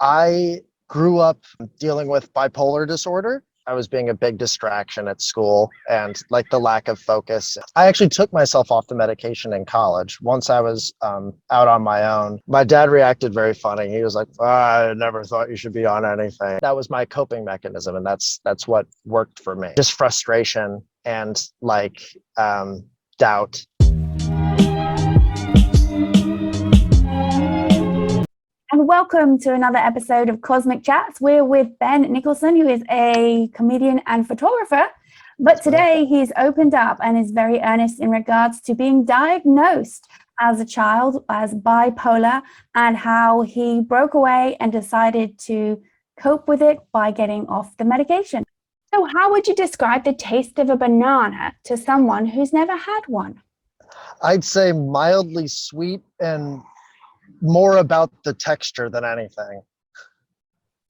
I grew up dealing with bipolar disorder. I was being a big distraction at school and like the lack of focus. I actually took myself off the medication in college. Once I was out on my own, my dad reacted very funny. He was like, I never thought you should be on anything. That was my coping mechanism. And that's what worked for me. Just frustration and like doubt. And welcome to another episode of Cosmic Chats. We're with Ben Nickelson, who is a comedian and photographer. But today he's opened up and is very earnest in regards to being diagnosed as a child as bipolar and how he broke away and decided to cope with it by getting off the medication. So how would you describe the taste of a banana to someone who's never had one? I'd say mildly sweet and more about the texture than anything.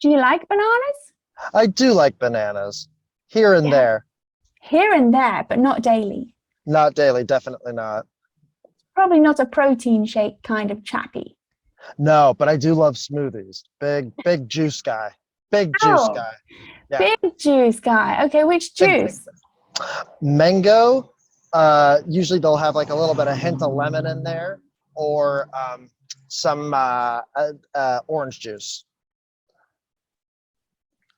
Do you like bananas? I do like bananas here and there. Here and there, but not daily. Not daily, definitely not. Probably not a protein shake kind of chappy. No, but I do love smoothies. Big juice guy. Big juice guy. Yeah. Big juice guy. Okay, which juice? Mango. Usually they'll have like a little bit of hint of lemon in there, or some orange juice.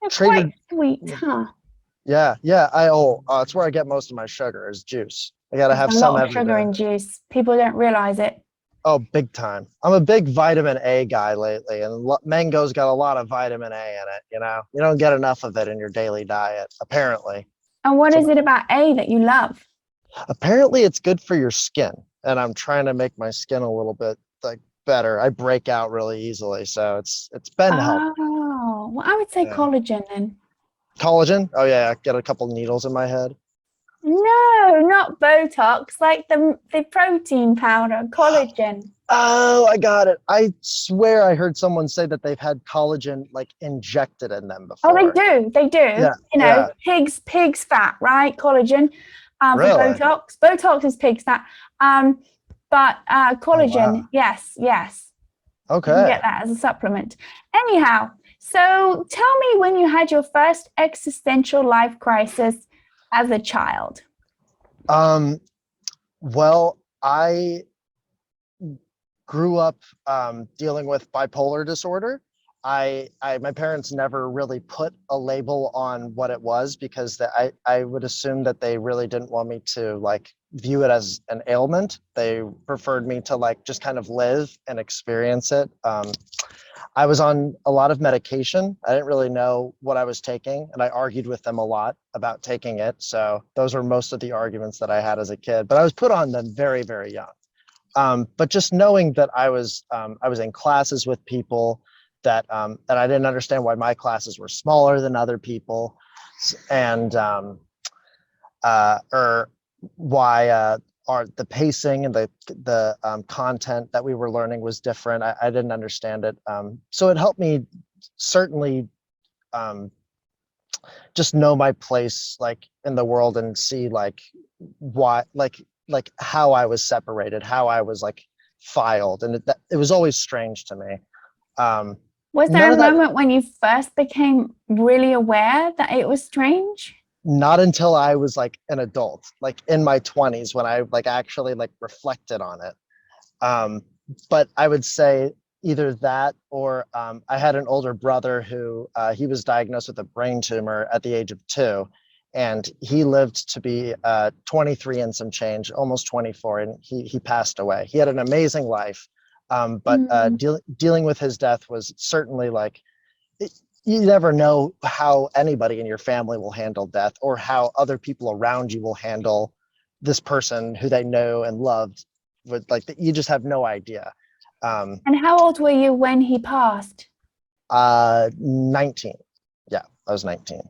That's quite sweet, huh? Yeah. It's where I get most of my sugar is juice. I gotta have some a lot of sugar in juice. People don't realize it. Oh, big time. I'm a big vitamin A guy lately, and mango's got a lot of vitamin A in it. You know, you don't get enough of it in your daily diet, apparently. And what is it about A that you love? Apparently, it's good for your skin, and I'm trying to make my skin a little bit like better. I break out really easily, so it's been helpful. Oh, well, I would say collagen then. Collagen? Oh yeah, I get a couple needles in my head. No, not Botox, like the protein powder, collagen. Oh, I got it. I swear I heard someone say that they've had collagen like injected in them before. Oh, they do. Yeah, you know, pig's fat, right? Collagen. Really? For Botox is pig's fat. But collagen, yes. Okay. You can get that as a supplement. Anyhow, so tell me when you had your first existential life crisis as a child. Well, I grew up dealing with bipolar disorder. My parents never really put a label on what it was because I would assume that they really didn't want me to like view it as an ailment. They preferred me to like just kind of live and experience it. I was on a lot of medication. I didn't really know what I was taking, and I argued with them a lot about taking it. So those were most of the arguments that I had as a kid, but I was put on them very, very young. But just knowing that I was in classes with people that I didn't understand why my classes were smaller than other people, and or why the pacing and the content that we were learning was different. I didn't understand it. So it helped me certainly just know my place like in the world and see like why like how I was separated, how I was like filed, and it was always strange to me. Was there a moment when you first became really aware that it was strange? Not until I was like an adult, like in my 20s, when I like actually like reflected on it. But I would say either that or I had an older brother who he was diagnosed with a brain tumor at the age of 2, and he lived to be 23 and some change, almost 24, and he passed away. He had an amazing life, but dealing with his death was certainly like, you never know how anybody in your family will handle death or how other people around you will handle this person who they know and loved. With like, you just have no idea. And how old were you when he passed? 19. Yeah, I was 19.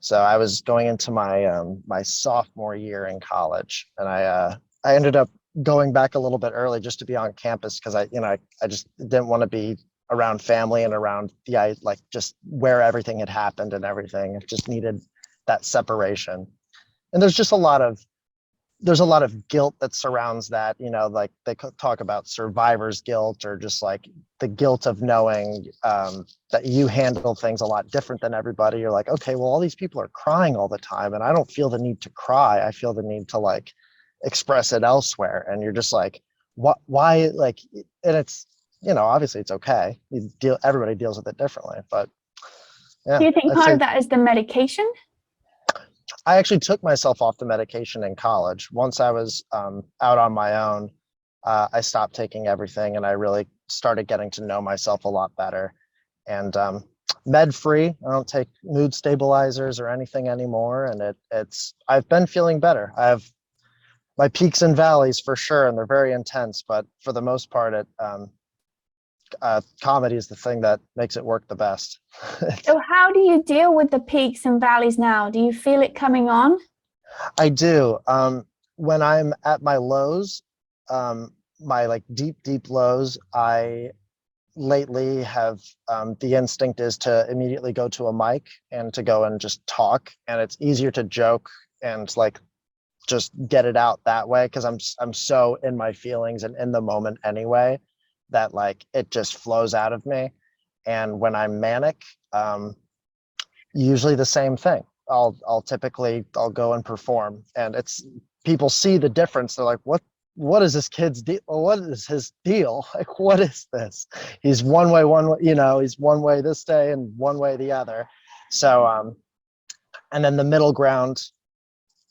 So I was going into my my sophomore year in college, and I ended up going back a little bit early just to be on campus because I just didn't want to be around family and around like just where everything had happened and everything. It just needed that separation. And there's just a lot of there's a lot of guilt that surrounds that, like they talk about survivor's guilt, or just like the guilt of knowing that you handle things a lot different than everybody. You're like, okay, well, all these people are crying all the time and I don't feel the need to cry. I feel the need to like express it elsewhere. And you're just like, what, why? Like, and it's, obviously it's okay. Everybody deals with it differently, but yeah. Do you think part of that is the medication? I actually took myself off the medication in college. Once I was out on my own, I stopped taking everything and I really started getting to know myself a lot better. And med-free, I don't take mood stabilizers or anything anymore. And I've been feeling better. I have my peaks and valleys for sure, and they're very intense, but for the most part, comedy is the thing that makes it work the best. So how do you deal with the peaks and valleys now? Do you feel it coming on? I do. When I'm at my lows, my like deep lows, I lately have the instinct is to immediately go to a mic and to go and just talk. And it's easier to joke and like just get it out that way, because I'm so in my feelings and in the moment anyway, that like it just flows out of me. And when I'm manic, usually the same thing. I'll go and perform, and people see the difference. They're like, what is this kid's deal? What is his deal? Like, what is this? He's one way, he's one way this day and one way the other. So and then the middle ground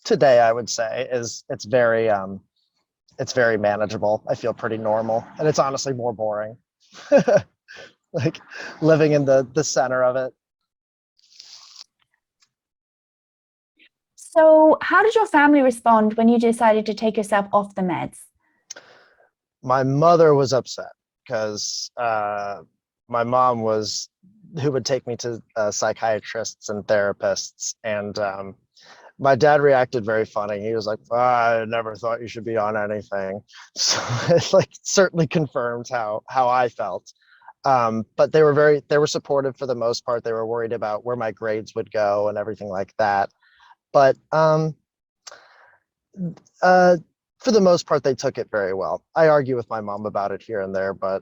today, I would say, is it's very manageable. I feel pretty normal, and it's honestly more boring. Like living in the center of it. So how did your family respond when you decided to take yourself off the meds? My mother was upset because my mom was who would take me to psychiatrists and therapists, and my dad reacted very funny. He was like, I never thought you should be on anything. So it like certainly confirmed how I felt. But they were supportive for the most part. They were worried about where my grades would go and everything like that. But for the most part, they took it very well. I argue with my mom about it here and there, but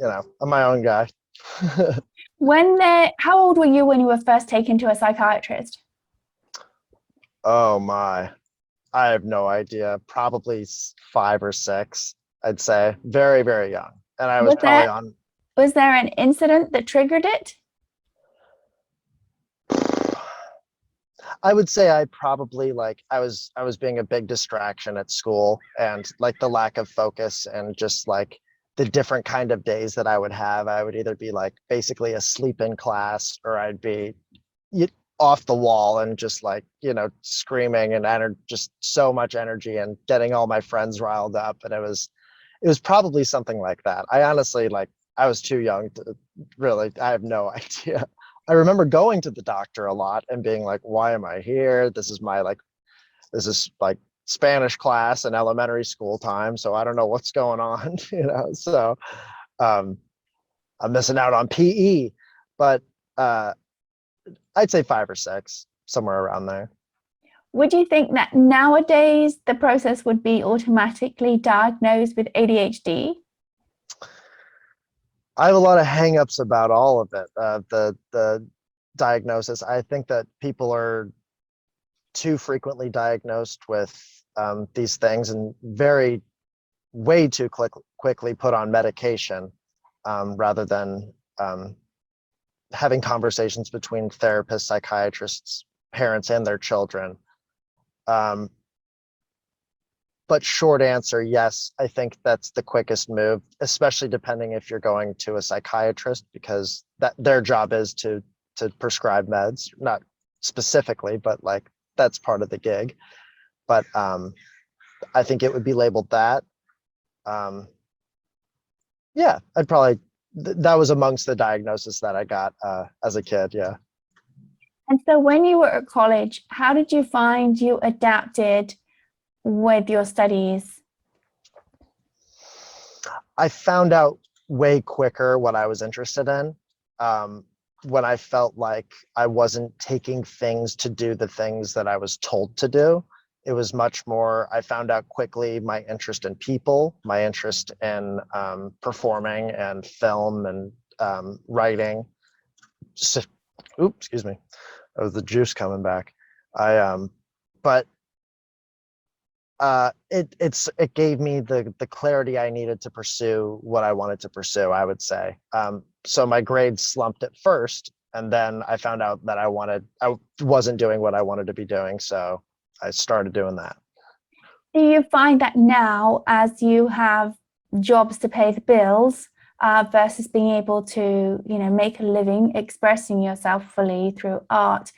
I'm my own guy. How old were you when you were first taken to a psychiatrist? Oh my, I have no idea. Probably 5 or 6, I'd say. Very, very young. And I was probably on. Was there an incident that triggered it? I would say I probably I was being a big distraction at school, and like the lack of focus and just like the different kind of days that I would have. I would either be like basically asleep in class, or I'd be off the wall and just like, screaming and just so much energy and getting all my friends riled up. And it was probably something like that. I honestly, I was too young to really, I have no idea. I remember going to the doctor a lot and being like, why am I here? This is Spanish class in elementary school time. So I don't know what's going on, so I'm missing out on PE, but I'd say 5 or 6, somewhere around there. Would you think that nowadays the process would be automatically diagnosed with ADHD? I have a lot of hangups about all of it. The diagnosis. I think that people are too frequently diagnosed with these things and way too quickly put on medication, rather than having conversations between therapists, psychiatrists, parents, and their children. But short answer, yes, I think that's the quickest move, especially depending if you're going to a psychiatrist, because their job is to prescribe meds, not specifically, but that's part of the gig. But I think it would be labeled that. Yeah, I'd probably, that was amongst the diagnosis that I got as a kid, yeah. And so when you were at college, how did you find you adapted with your studies? I found out way quicker what I was interested in. When I felt like I wasn't taking things to do the things that I was told to do, It was much more, I found out quickly my interest in people, my interest in performing and film and writing. Oops, excuse me. That was the juice coming back. But it gave me the clarity I needed to pursue what I wanted to pursue, I would say. So my grades slumped at first, and then I found out that I wasn't doing what I wanted to be doing. So I started doing that. Do you find that now, as you have jobs to pay the bills, versus being able to, make a living expressing yourself fully through art,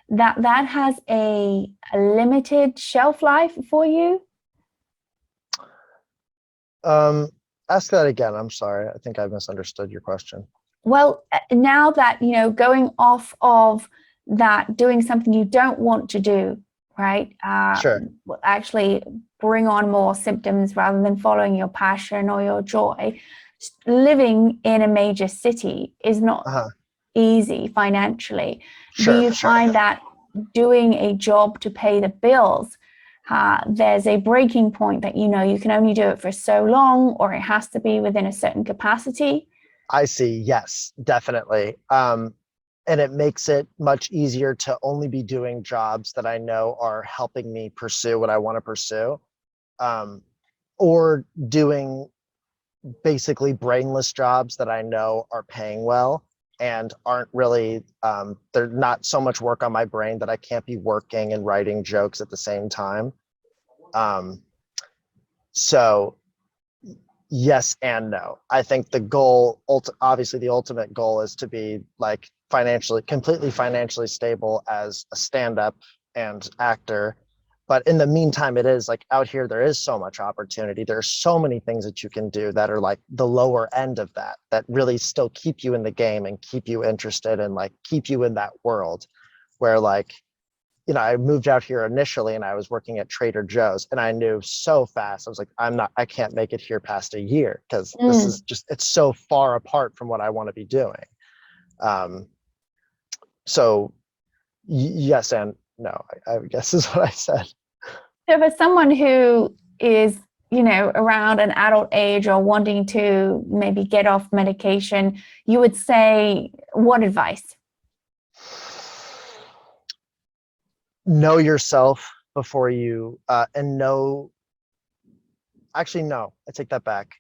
that has a limited shelf life for you? Ask that again. I'm sorry. I think I misunderstood your question. Well, now that, going off of that, doing something you don't want to do, right? Sure. Will actually bring on more symptoms rather than following your passion or your joy. Living in a major city is not easy financially. Sure, Do you find that doing a job to pay the bills, there's a breaking point that, you can only do it for so long, or it has to be within a certain capacity? I see. Yes, definitely. And it makes it much easier to only be doing jobs that I know are helping me pursue what I want to pursue, or doing basically brainless jobs that I know are paying well and aren't really, they're not so much work on my brain that I can't be working and writing jokes at the same time. So yes and no. I think the goal, obviously the ultimate goal, is to be like completely financially stable as a stand-up and actor. But in the meantime, it is like out here, there is so much opportunity. There's so many things that you can do that are like the lower end of that really still keep you in the game and keep you interested and like keep you in that world where, like, I moved out here initially and I was working at Trader Joe's, and I knew so fast, I was like, I can't make it here past a year because this is just, it's so far apart from what I want to be doing. So yes and no, I guess is what I said. So for someone who is, around an adult age or wanting to maybe get off medication, you would say what advice? Know yourself before you, and know, actually, no, I take that back.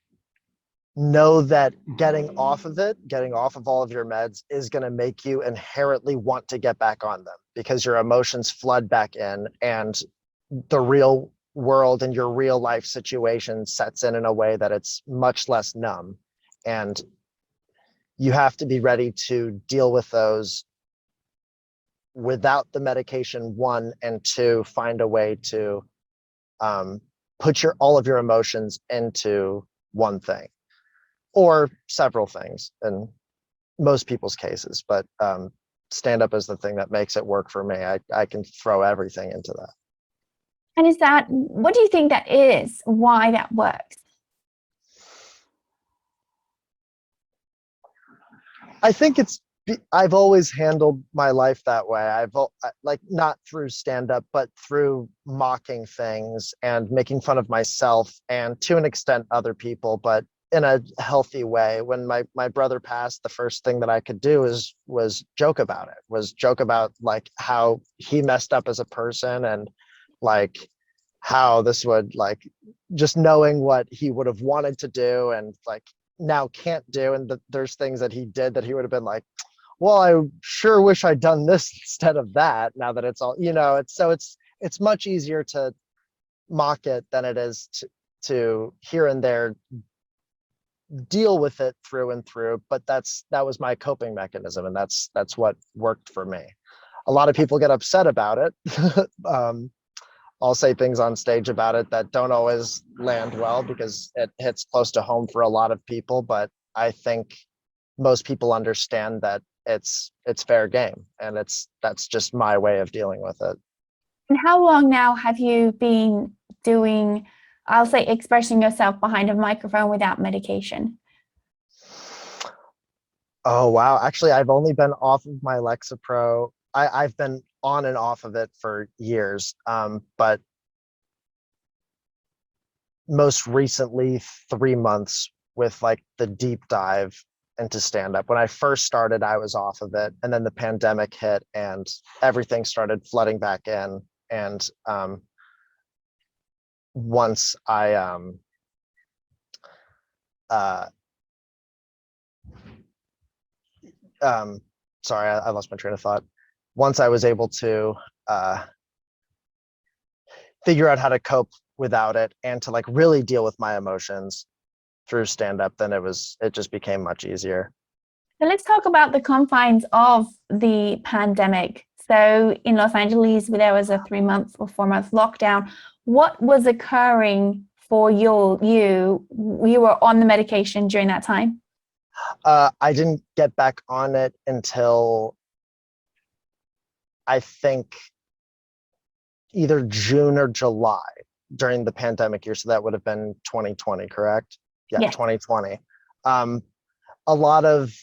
Know that getting off of all of your meds is going to make you inherently want to get back on them because your emotions flood back in and the real world and your real life situation sets in a way that it's much less numb. And you have to be ready to deal with those without the medication, one, and two, find a way to put all of your emotions into one thing or several things in most people's cases. But stand up is the thing that makes it work for me. I can throw everything into that. And what do you think that is? Why that works? I think I've always handled my life that way. I've like, not through stand up, but through mocking things and making fun of myself and to an extent other people, but in a healthy way. When my brother passed, the first thing that I could do was joke about it, was joke about like how he messed up as a person and like how this would, like, just knowing what he would have wanted to do and like now can't do. And there's things that he did that he would have been like, well, I sure wish I'd done this instead of that. Now that it's all, it's much easier to mock it than it is to here and there deal with it through and through. But that was my coping mechanism, and that's what worked for me. A lot of people get upset about it. I'll say things on stage about it that don't always land well because it hits close to home for a lot of people. But I think most people understand that it's fair game, and that's just my way of dealing with it. And how long now have you been doing, I'll say, expressing yourself behind a microphone without medication? Oh, wow. Actually, I've only been off of my Lexapro. I've been on and off of it for years. But most recently 3 months with like the deep dive into stand-up. When I first started, I was off of it, and then the pandemic hit and everything started flooding back in. And once I sorry, I lost my train of thought. Once I was able to figure out how to cope without it and to like really deal with my emotions through stand-up, then it just became much easier. So let's talk about the confines of the pandemic. So in Los Angeles, there was a 3-month or 4-month lockdown. What was occurring for you? You were on the medication during that time? I didn't get back on it until I think either June or July during the pandemic year. So that would have been 2020, correct? Yeah, Yes. 2020. A lot of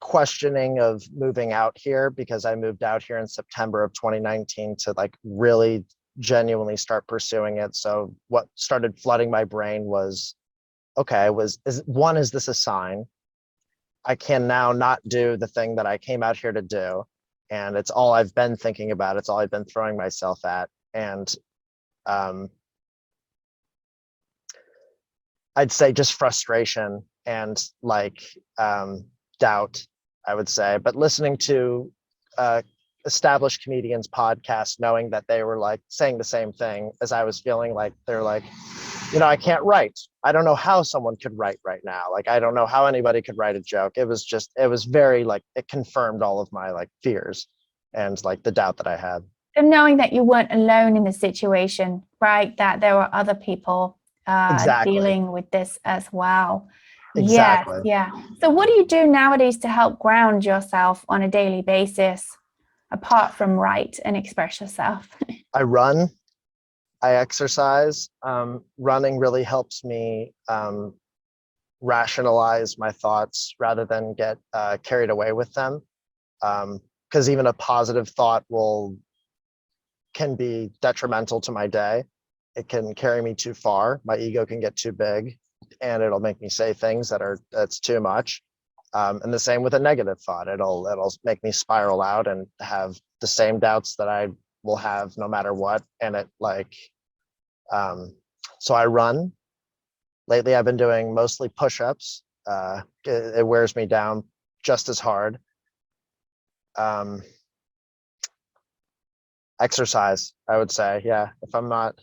questioning of moving out here, because I moved out here in September of 2019 to like really genuinely start pursuing it. So what started flooding my brain was, okay, is this a sign? I can now not do the thing that I came out here to do. And it's all I've been thinking about. It's all I've been throwing myself at. And I'd say just frustration and like doubt, I would say. But listening to established comedians' podcasts, knowing that they were like saying the same thing as I was feeling, like they're like, I can't write. I don't know how someone could write right now. Like, I don't know how anybody could write a joke. It was very like, it confirmed all of my like fears and like the doubt that I had. And knowing that you weren't alone in the situation, right? That there were other people Exactly. dealing with this as well. Exactly. Yes, yeah. So what do you do nowadays to help ground yourself on a daily basis, apart from write and express yourself? I run. I exercise. Running really helps me rationalize my thoughts rather than get carried away with them. Because even a positive thought can be detrimental to my day. It can carry me too far. My ego can get too big, and it'll make me say things that's too much. And the same with a negative thought. It'll make me spiral out and have the same doubts that I will have no matter what. And it like, so I run. Lately, I've been doing mostly push-ups. It wears me down just as hard. Exercise, I would say. Yeah, if I'm not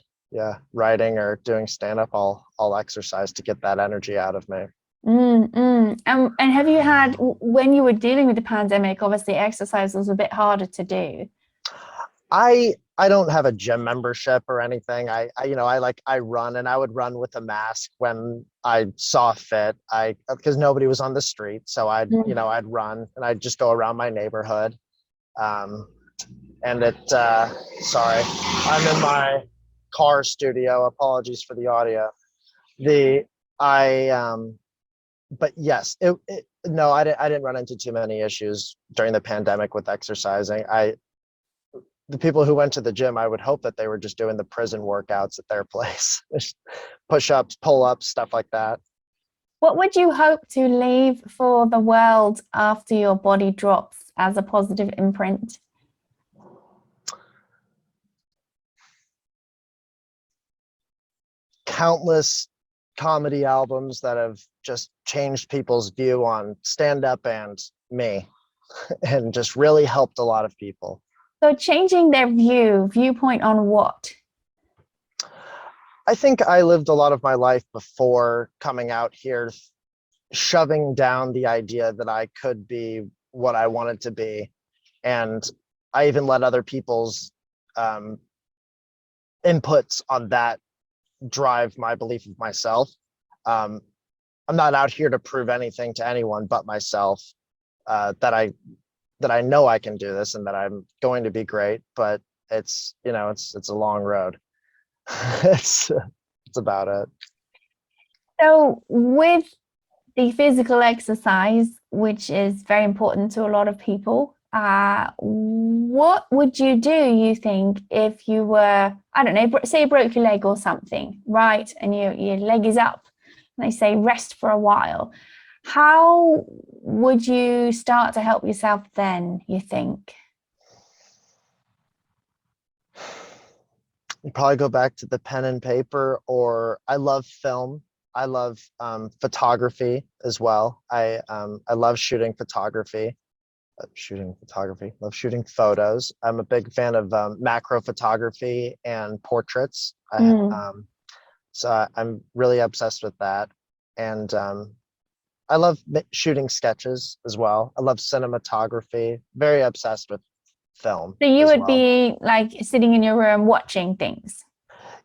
writing or doing stand-up, I'll exercise to get that energy out of me. And have you had, when you were dealing with the pandemic, obviously exercise was a bit harder to do? I don't have a gym membership or anything. I run, and I would run with a mask when I saw fit. Because nobody was on the street, so I'd run, and I'd just go around my neighborhood. And sorry, I'm in my car studio. Apologies for the audio. But yes, no, I didn't run into too many issues during the pandemic with exercising. The people who went to the gym, I would hope that they were just doing the prison workouts at their place, push-ups, pull-ups, stuff like that. What would you hope to leave for the world after your body drops as a positive imprint? Countless comedy albums that have just changed people's view on stand-up and me, and just really helped a lot of people. So changing their viewpoint on what? I think I lived a lot of my life before coming out here, shoving down the idea that I could be what I wanted to be. And I even let other people's inputs on that drive my belief of myself. I'm not out here to prove anything to anyone but myself, that I know I can do this and that I'm going to be great, but it's a long road. it's about it. So with the physical exercise, which is very important to a lot of people, what would you do, you think, if you were, I don't know, say you broke your leg or something, right? And your leg is up, and they say rest for a while. How would you start to help yourself then, you think? You probably go back to the pen and paper, or I love film. I love photography as well. I love shooting photography. Love shooting photos. I'm a big fan of macro photography and portraits. So I'm really obsessed with that. And I love shooting sketches as well. I love cinematography. Very obsessed with film. So you as would well. be like sitting in your room watching things.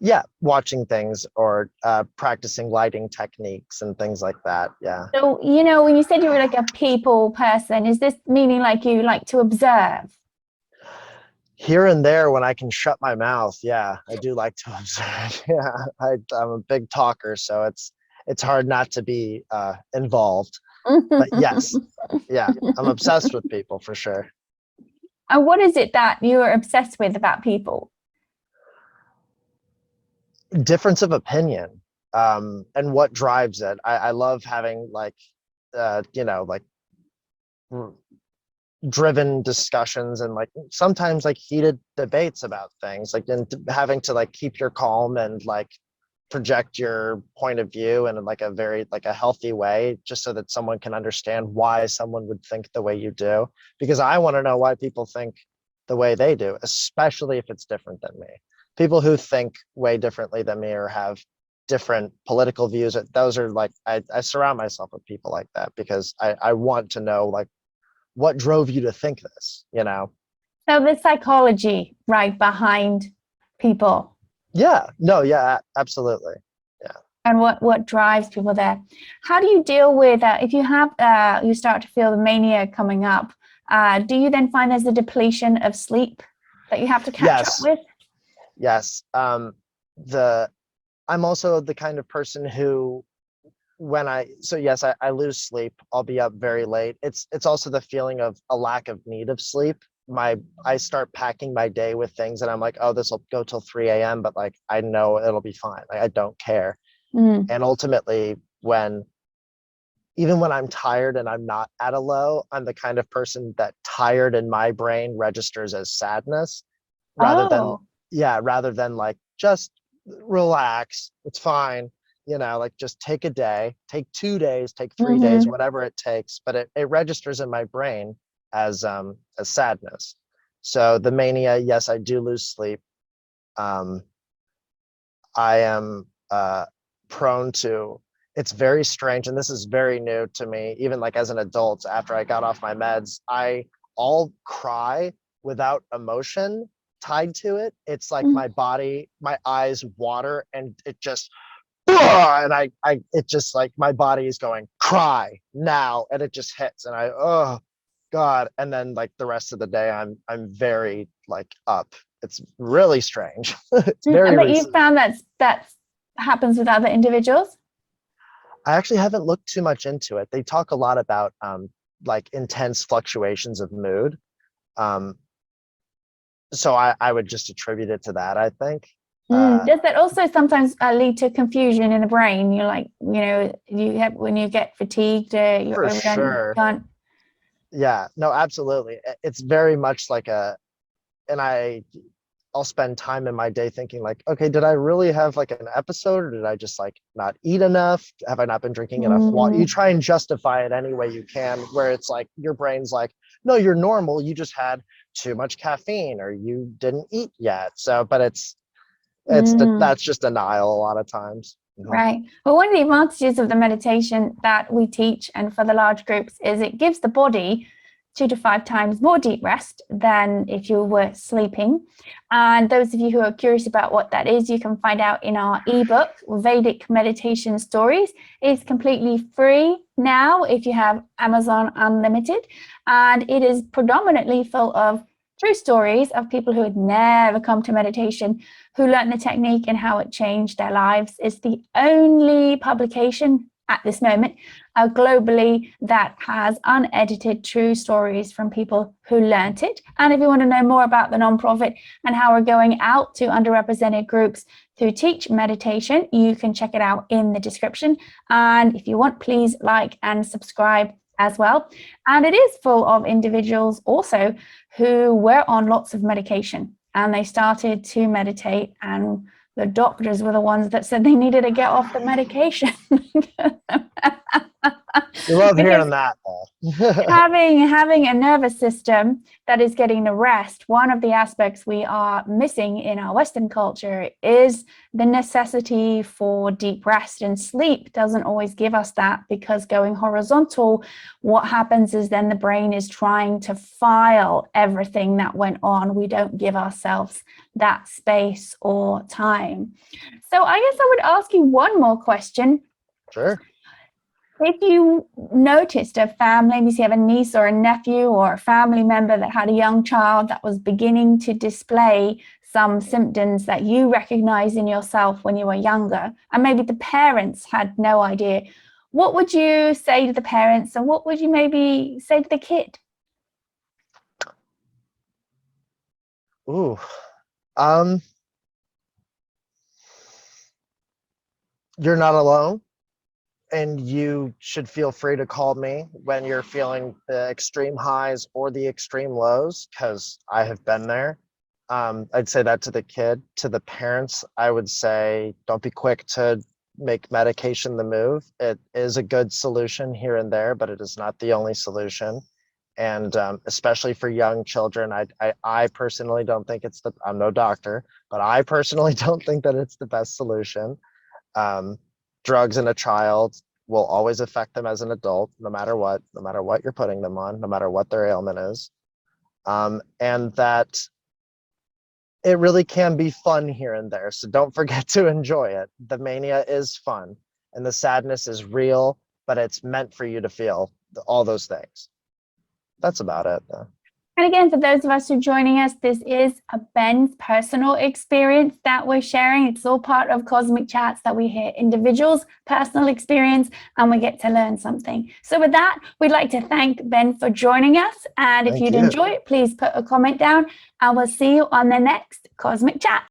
Yeah, watching things or practicing lighting techniques and things like that. Yeah. So, when you said you were like a people person, is this meaning like you like to observe? Here and there when I can shut my mouth, yeah, I do like to observe. Yeah, I'm a big talker, so it's hard not to be involved. But yes, yeah, I'm obsessed with people for sure. And what is it that you are obsessed with about people? Difference of opinion, and what drives it. I love having like driven discussions and like sometimes like heated debates about things, like, and having to like keep your calm and like project your point of view in like a very like a healthy way, just so that someone can understand why someone would think the way you do, because I want to know why people think the way they do, especially if it's different than me. People who think way differently than me or have different political views, those are like, I surround myself with people like that because I want to know like what drove you to think this. So the psychology right behind people. Yeah, no, yeah, absolutely. Yeah. And what drives people there. How do you deal with if you have you start to feel the mania coming up, do you then find there's a depletion of sleep that you have to catch up with? Yes. I'm also the kind of person who, yes, I lose sleep. I'll be up very late. It's also the feeling of a lack of need of sleep. I start packing my day with things and I'm like, oh, this will go till 3 a.m. But like, I know it'll be fine. Like, I don't care. And ultimately, even when I'm tired and I'm not at a low, I'm the kind of person that tired in my brain registers as sadness rather than like, just relax. It's fine. Like just take a day, take 2 days, take 3 days, whatever it takes. But it registers in my brain as sadness. So the mania, yes, I do lose sleep. I am prone to, it's very strange, and this is very new to me, even like as an adult. After I got off my meds, I'll cry without emotion tied to it. It's like my body, my eyes water, and it just, and it just like my body is going, cry now, and it just hits, and oh God. And then like the rest of the day, I'm very like up. It's really strange. It's very. But you found that happens with other individuals? I actually haven't looked too much into it. They talk a lot about like intense fluctuations of mood. So I would just attribute it to that, I think. Does that also sometimes lead to confusion in the brain? You're like, you have, when you get fatigued, you're for overdone, sure. you can't. Yeah, no, absolutely. It's very much like I'll spend time in my day thinking like, okay, did I really have like an episode, or did I just like not eat enough? Have I not been drinking enough water? You try and justify it any way you can, where it's like your brain's like, no, you're normal. You just had too much caffeine, or you didn't eat yet. So, but that's just denial a lot of times. Right. Well, one of the advantages of the meditation that we teach, and for the large groups, is it gives the body 2 to 5 times more deep rest than if you were sleeping. And those of you who are curious about what that is, you can find out in our ebook, Vedic Meditation Stories. It's completely free now if you have Amazon Unlimited, and it is predominantly full of true stories of people who had never come to meditation, who learned the technique and how it changed their lives. It's the only publication at this moment globally that has unedited true stories from people who learnt it. And if you want to know more about the nonprofit and how we're going out to underrepresented groups to teach meditation, you can check it out in the description. And if you want, please like and subscribe as well. And it is full of individuals also who were on lots of medication and they started to meditate, and the doctors were the ones that said they needed to get off the medication. You love hearing that. having a nervous system that is getting the rest, one of the aspects we are missing in our Western culture is the necessity for deep rest, and sleep doesn't always give us that, because going horizontal, what happens is then the brain is trying to file everything that went on. We don't give ourselves that space or time. So I guess I would ask you one more question. Sure. If you noticed a family, maybe you have a niece or a nephew or a family member that had a young child that was beginning to display some symptoms that you recognize in yourself when you were younger, and maybe the parents had no idea, what would you say to the parents, and what would you maybe say to the kid? Ooh. You're not alone. And you should feel free to call me when you're feeling the extreme highs or the extreme lows, because I have been there. I'd say that to the kid. To the parents, I would say, don't be quick to make medication the move. It is a good solution here and there, but it is not the only solution. And especially for young children, I personally don't think I'm no doctor, but I personally don't think that it's the best solution. Drugs in a child will always affect them as an adult, no matter what you're putting them on, no matter what their ailment is. And that it really can be fun here and there. So don't forget to enjoy it. The mania is fun and the sadness is real, but it's meant for you to feel all those things. That's about it. And again, for those of us who are joining us, this is a Ben's personal experience that we're sharing. It's all part of Cosmic Chats, that we hear individuals' personal experience and we get to learn something. So with that, we'd like to thank Ben for joining us. And if you'd enjoy it, please put a comment down and we'll see you on the next Cosmic Chat.